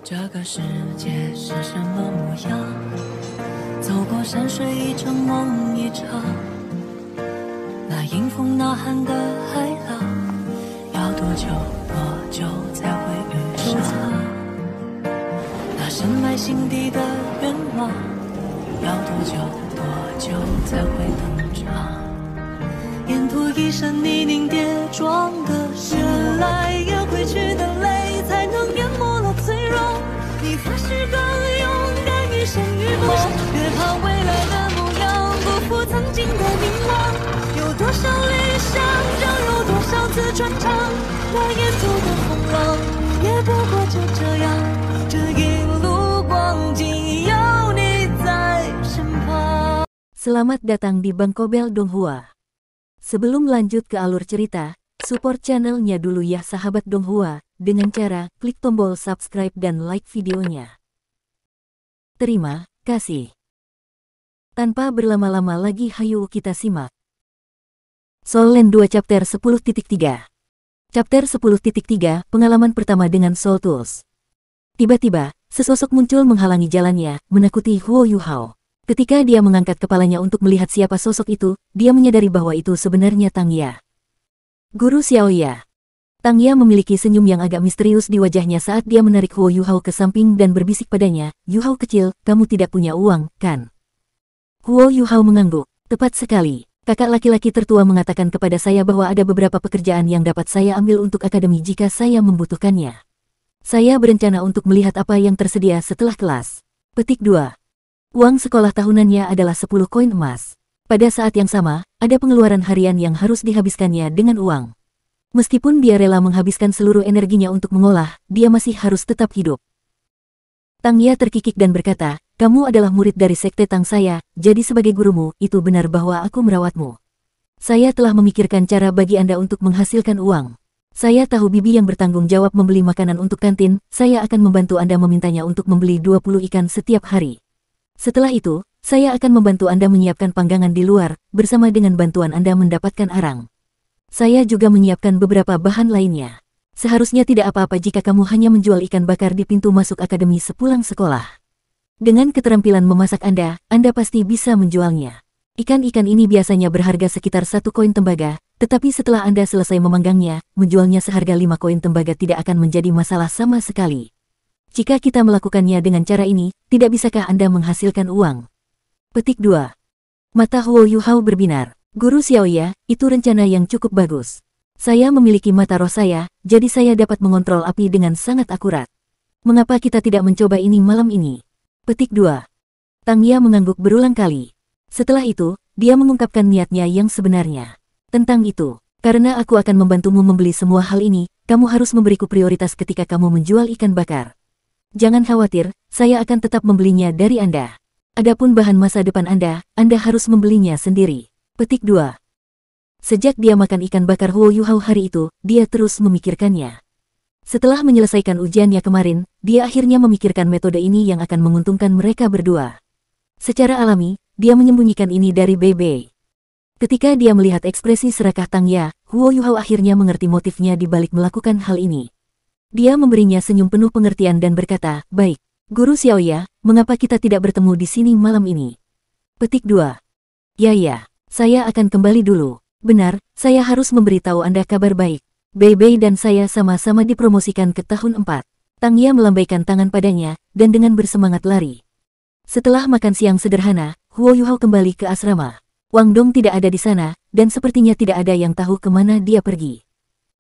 这个世界是什么模样？走过山水一场梦一场，那迎风呐喊的海浪，要多久多久才会遇上？那深埋心底的愿望，要多久多久才会登场？沿途一身泥泞跌撞的越来越回去的泪，才能淹没了脆弱。你发誓更勇敢，一生与梦，别怕未来的模样不负曾经的凝望。有多少理想，就有多少次穿肠，那沿途的风浪也不过就这样。这一路光景有你在身旁。 Selamat datang di Bangkobel Donghua. Sebelum lanjut ke alur cerita, support channelnya dulu ya sahabat Donghua, dengan cara klik tombol subscribe dan like videonya. Terima kasih. Tanpa berlama-lama lagi hayu kita simak. Soul Land 2 Chapter 10.3. Chapter 10.3, pengalaman pertama dengan Soul Tools. Tiba-tiba, sesosok muncul menghalangi jalannya, menakuti Huo Yuhao. Ketika dia mengangkat kepalanya untuk melihat siapa sosok itu, dia menyadari bahwa itu sebenarnya Tang Ya. Guru Xiaoya. Tang Ya memiliki senyum yang agak misterius di wajahnya saat dia menarik Huo Yuhao ke samping dan berbisik padanya, "Yuhao kecil, kamu tidak punya uang, kan?" Huo Yuhao mengangguk. "Tepat sekali. Kakak laki-laki tertua mengatakan kepada saya bahwa ada beberapa pekerjaan yang dapat saya ambil untuk akademi jika saya membutuhkannya. Saya berencana untuk melihat apa yang tersedia setelah kelas." Petik 2. Uang sekolah tahunannya adalah 10 koin emas. Pada saat yang sama, ada pengeluaran harian yang harus dihabiskannya dengan uang. Meskipun dia rela menghabiskan seluruh energinya untuk mengolah, dia masih harus tetap hidup. Tang Ya terkikik dan berkata, "Kamu adalah murid dari sekte Tang saya, jadi sebagai gurumu, itu benar bahwa aku merawatmu. Saya telah memikirkan cara bagi Anda untuk menghasilkan uang. Saya tahu Bibi yang bertanggung jawab membeli makanan untuk kantin, saya akan membantu Anda memintanya untuk membeli 20 ikan setiap hari. Setelah itu, saya akan membantu Anda menyiapkan panggangan di luar, bersama dengan bantuan Anda mendapatkan arang. Saya juga menyiapkan beberapa bahan lainnya. Seharusnya tidak apa-apa jika kamu hanya menjual ikan bakar di pintu masuk akademi sepulang sekolah. Dengan keterampilan memasak Anda pasti bisa menjualnya. Ikan-ikan ini biasanya berharga sekitar 1 koin tembaga, tetapi setelah Anda selesai memanggangnya, menjualnya seharga 5 koin tembaga tidak akan menjadi masalah sama sekali. Jika kita melakukannya dengan cara ini, tidak bisakah Anda menghasilkan uang?" Petik 2. Mata Huo Yuhao berbinar. "Guru Xiaoya, itu rencana yang cukup bagus. Saya memiliki mata roh saya, jadi saya dapat mengontrol api dengan sangat akurat. Mengapa kita tidak mencoba ini malam ini?" Petik 2. Tang Ya mengangguk berulang kali. Setelah itu, dia mengungkapkan niatnya yang sebenarnya. "Tentang itu, karena aku akan membantumu membeli semua hal ini, kamu harus memberiku prioritas ketika kamu menjual ikan bakar. Jangan khawatir, saya akan tetap membelinya dari Anda. Adapun bahan masa depan Anda harus membelinya sendiri." Petik 2. Sejak dia makan ikan bakar Huo Yuhao hari itu, dia terus memikirkannya. Setelah menyelesaikan ujiannya kemarin, dia akhirnya memikirkan metode ini yang akan menguntungkan mereka berdua. Secara alami, dia menyembunyikan ini dari Bei. Ketika dia melihat ekspresi serakah Tang Ya, Huo Yuhao akhirnya mengerti motifnya di balik melakukan hal ini. Dia memberinya senyum penuh pengertian dan berkata, "Baik, Guru Xiaoya, mengapa kita tidak bertemu di sini malam ini?" Petik 2. Ya, saya akan kembali dulu. Benar, saya harus memberitahu Anda kabar baik. Bei dan saya sama-sama dipromosikan ke tahun 4. Tang Ya melambaikan tangan padanya, dan dengan bersemangat lari. Setelah makan siang sederhana, Huo Yuhao kembali ke asrama. Wang Dong tidak ada di sana, dan sepertinya tidak ada yang tahu kemana dia pergi.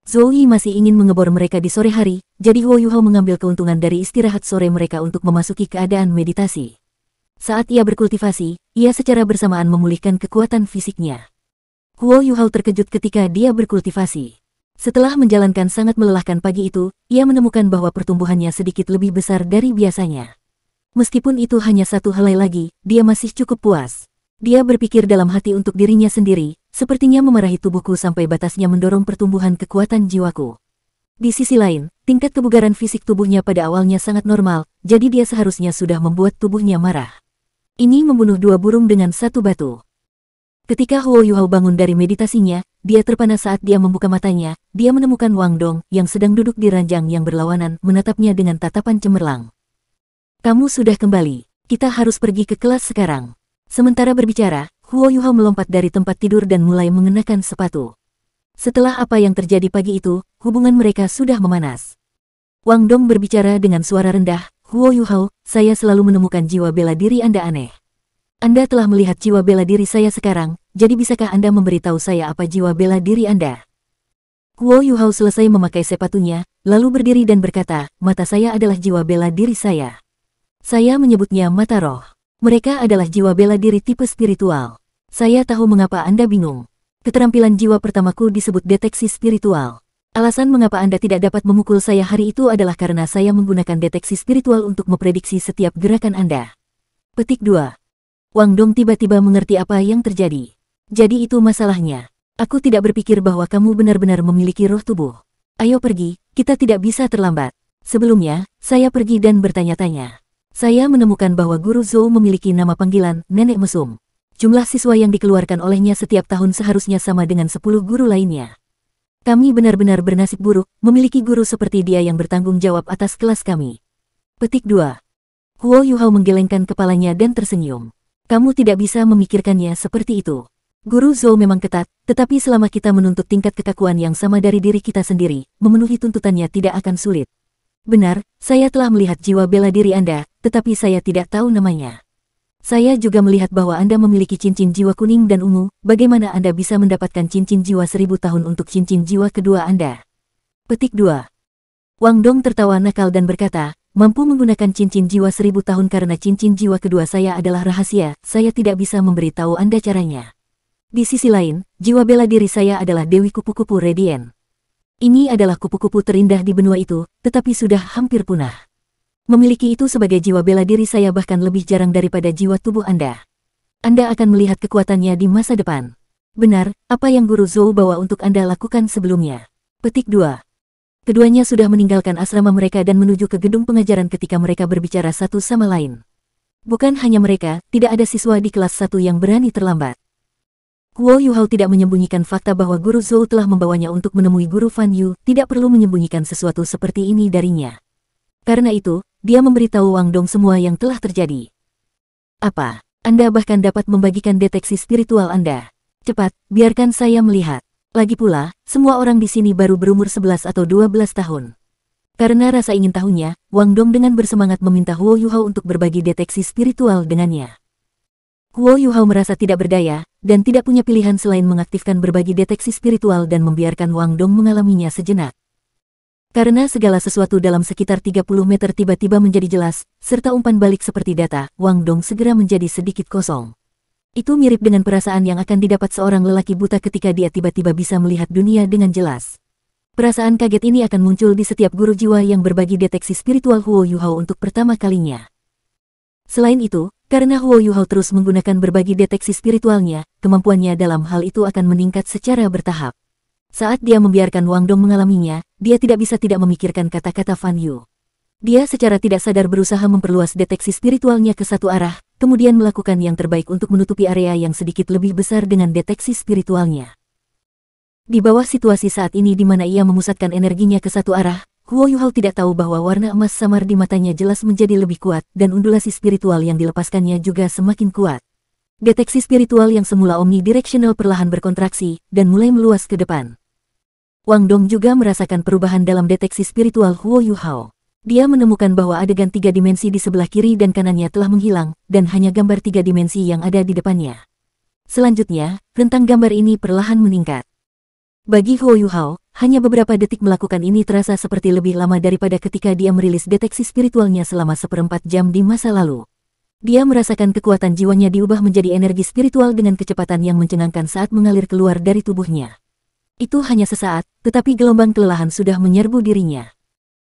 Zhou Yi masih ingin mengebor mereka di sore hari, jadi Huo Yuhao mengambil keuntungan dari istirahat sore mereka untuk memasuki keadaan meditasi. Saat ia berkultivasi, ia secara bersamaan memulihkan kekuatan fisiknya. Huo Yuhao terkejut ketika dia berkultivasi. Setelah menjalankan sangat melelahkan pagi itu, ia menemukan bahwa pertumbuhannya sedikit lebih besar dari biasanya. Meskipun itu hanya satu helai lagi, dia masih cukup puas. Dia berpikir dalam hati untuk dirinya sendiri, sepertinya memarahi tubuhku sampai batasnya mendorong pertumbuhan kekuatan jiwaku. Di sisi lain, tingkat kebugaran fisik tubuhnya pada awalnya sangat normal, jadi dia seharusnya sudah membuat tubuhnya marah. Ini membunuh 2 burung dengan 1 batu. Ketika Huo Yuhao bangun dari meditasinya, dia terpana saat dia membuka matanya. Dia menemukan Wang Dong yang sedang duduk di ranjang yang berlawanan menatapnya dengan tatapan cemerlang. Kamu sudah kembali. Kita harus pergi ke kelas sekarang. Sementara berbicara, Huo Yuhao melompat dari tempat tidur dan mulai mengenakan sepatu. Setelah apa yang terjadi pagi itu, hubungan mereka sudah memanas. Wang Dong berbicara dengan suara rendah, Huo Yuhao, saya selalu menemukan jiwa bela diri Anda aneh. Anda telah melihat jiwa bela diri saya sekarang, jadi bisakah Anda memberitahu saya apa jiwa bela diri Anda? Huo Yuhao selesai memakai sepatunya, lalu berdiri dan berkata, mata saya adalah jiwa bela diri saya. Saya menyebutnya mata roh. Mereka adalah jiwa bela diri tipe spiritual. Saya tahu mengapa Anda bingung. Keterampilan jiwa pertamaku disebut deteksi spiritual. Alasan mengapa Anda tidak dapat memukul saya hari itu adalah karena saya menggunakan deteksi spiritual untuk memprediksi setiap gerakan Anda. Petik 2. Wang Dong tiba-tiba mengerti apa yang terjadi. Jadi itu masalahnya. Aku tidak berpikir bahwa kamu benar-benar memiliki roh tubuh. Ayo pergi, kita tidak bisa terlambat. Sebelumnya, saya pergi dan bertanya-tanya. Saya menemukan bahwa Guru Zhou memiliki nama panggilan, Nenek Mesum. Jumlah siswa yang dikeluarkan olehnya setiap tahun seharusnya sama dengan 10 guru lainnya. Kami benar-benar bernasib buruk, memiliki guru seperti dia yang bertanggung jawab atas kelas kami. Petik 2. Huo Yuhao menggelengkan kepalanya dan tersenyum. Kamu tidak bisa memikirkannya seperti itu. Guru Zhou memang ketat, tetapi selama kita menuntut tingkat kekakuan yang sama dari diri kita sendiri, memenuhi tuntutannya tidak akan sulit. Benar, saya telah melihat jiwa bela diri Anda, tetapi saya tidak tahu namanya. Saya juga melihat bahwa Anda memiliki cincin jiwa kuning dan ungu, bagaimana Anda bisa mendapatkan cincin jiwa 1000 tahun untuk cincin jiwa kedua Anda? Petik 2. Wang Dong tertawa nakal dan berkata, mampu menggunakan cincin jiwa 1000 tahun karena cincin jiwa kedua saya adalah rahasia, saya tidak bisa memberitahu Anda caranya. Di sisi lain, jiwa bela diri saya adalah Dewi Kupu-Kupu Radiant. Ini adalah kupu-kupu terindah di benua itu, tetapi sudah hampir punah. Memiliki itu sebagai jiwa bela diri saya bahkan lebih jarang daripada jiwa tubuh Anda. Anda akan melihat kekuatannya di masa depan. Benar, apa yang Guru Zhou bawa untuk Anda lakukan sebelumnya. Petik 2. Keduanya sudah meninggalkan asrama mereka dan menuju ke gedung pengajaran ketika mereka berbicara satu sama lain. Bukan hanya mereka, tidak ada siswa di kelas 1 yang berani terlambat. Huo Yuhao tidak menyembunyikan fakta bahwa Guru Zhou telah membawanya untuk menemui Guru Fan Yu, tidak perlu menyembunyikan sesuatu seperti ini darinya. Karena itu, dia memberitahu Wang Dong semua yang telah terjadi. Apa? Anda bahkan dapat membagikan deteksi spiritual Anda. Cepat, biarkan saya melihat. Lagi pula, semua orang di sini baru berumur 11 atau 12 tahun. Karena rasa ingin tahunya, Wang Dong dengan bersemangat meminta Huo Yuhao untuk berbagi deteksi spiritual dengannya. Huo Yuhao merasa tidak berdaya, dan tidak punya pilihan selain mengaktifkan berbagi deteksi spiritual dan membiarkan Wang Dong mengalaminya sejenak. Karena segala sesuatu dalam sekitar 30 meter tiba-tiba menjadi jelas, serta umpan balik seperti data, Wang Dong segera menjadi sedikit kosong. Itu mirip dengan perasaan yang akan didapat seorang lelaki buta ketika dia tiba-tiba bisa melihat dunia dengan jelas. Perasaan kaget ini akan muncul di setiap guru jiwa yang berbagi deteksi spiritual Huo Yuhao untuk pertama kalinya. Selain itu, karena Huo Yuhao terus menggunakan berbagi deteksi spiritualnya, kemampuannya dalam hal itu akan meningkat secara bertahap. Saat dia membiarkan Wang Dong mengalaminya, dia tidak bisa tidak memikirkan kata-kata Fan Yu. Dia secara tidak sadar berusaha memperluas deteksi spiritualnya ke satu arah, kemudian melakukan yang terbaik untuk menutupi area yang sedikit lebih besar dengan deteksi spiritualnya. Di bawah situasi saat ini di mana ia memusatkan energinya ke satu arah, Huo Yuhao tidak tahu bahwa warna emas samar di matanya jelas menjadi lebih kuat dan undulasi spiritual yang dilepaskannya juga semakin kuat. Deteksi spiritual yang semula omnidirectional perlahan berkontraksi dan mulai meluas ke depan. Wang Dong juga merasakan perubahan dalam deteksi spiritual Huo Yuhao. Dia menemukan bahwa adegan 3 dimensi di sebelah kiri dan kanannya telah menghilang, dan hanya gambar 3 dimensi yang ada di depannya. Selanjutnya, rentang gambar ini perlahan meningkat. Bagi Huo Yuhao, hanya beberapa detik melakukan ini terasa seperti lebih lama daripada ketika dia merilis deteksi spiritualnya selama 1/4 jam di masa lalu. Dia merasakan kekuatan jiwanya diubah menjadi energi spiritual dengan kecepatan yang mencengangkan saat mengalir keluar dari tubuhnya. Itu hanya sesaat, tetapi gelombang kelelahan sudah menyerbu dirinya.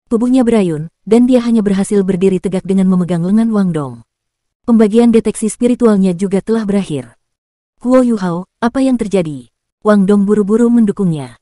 Tubuhnya berayun, dan dia hanya berhasil berdiri tegak dengan memegang lengan Wang Dong. Pembagian deteksi spiritualnya juga telah berakhir. Huo Yuhao, apa yang terjadi? Wang Dong buru-buru mendukungnya.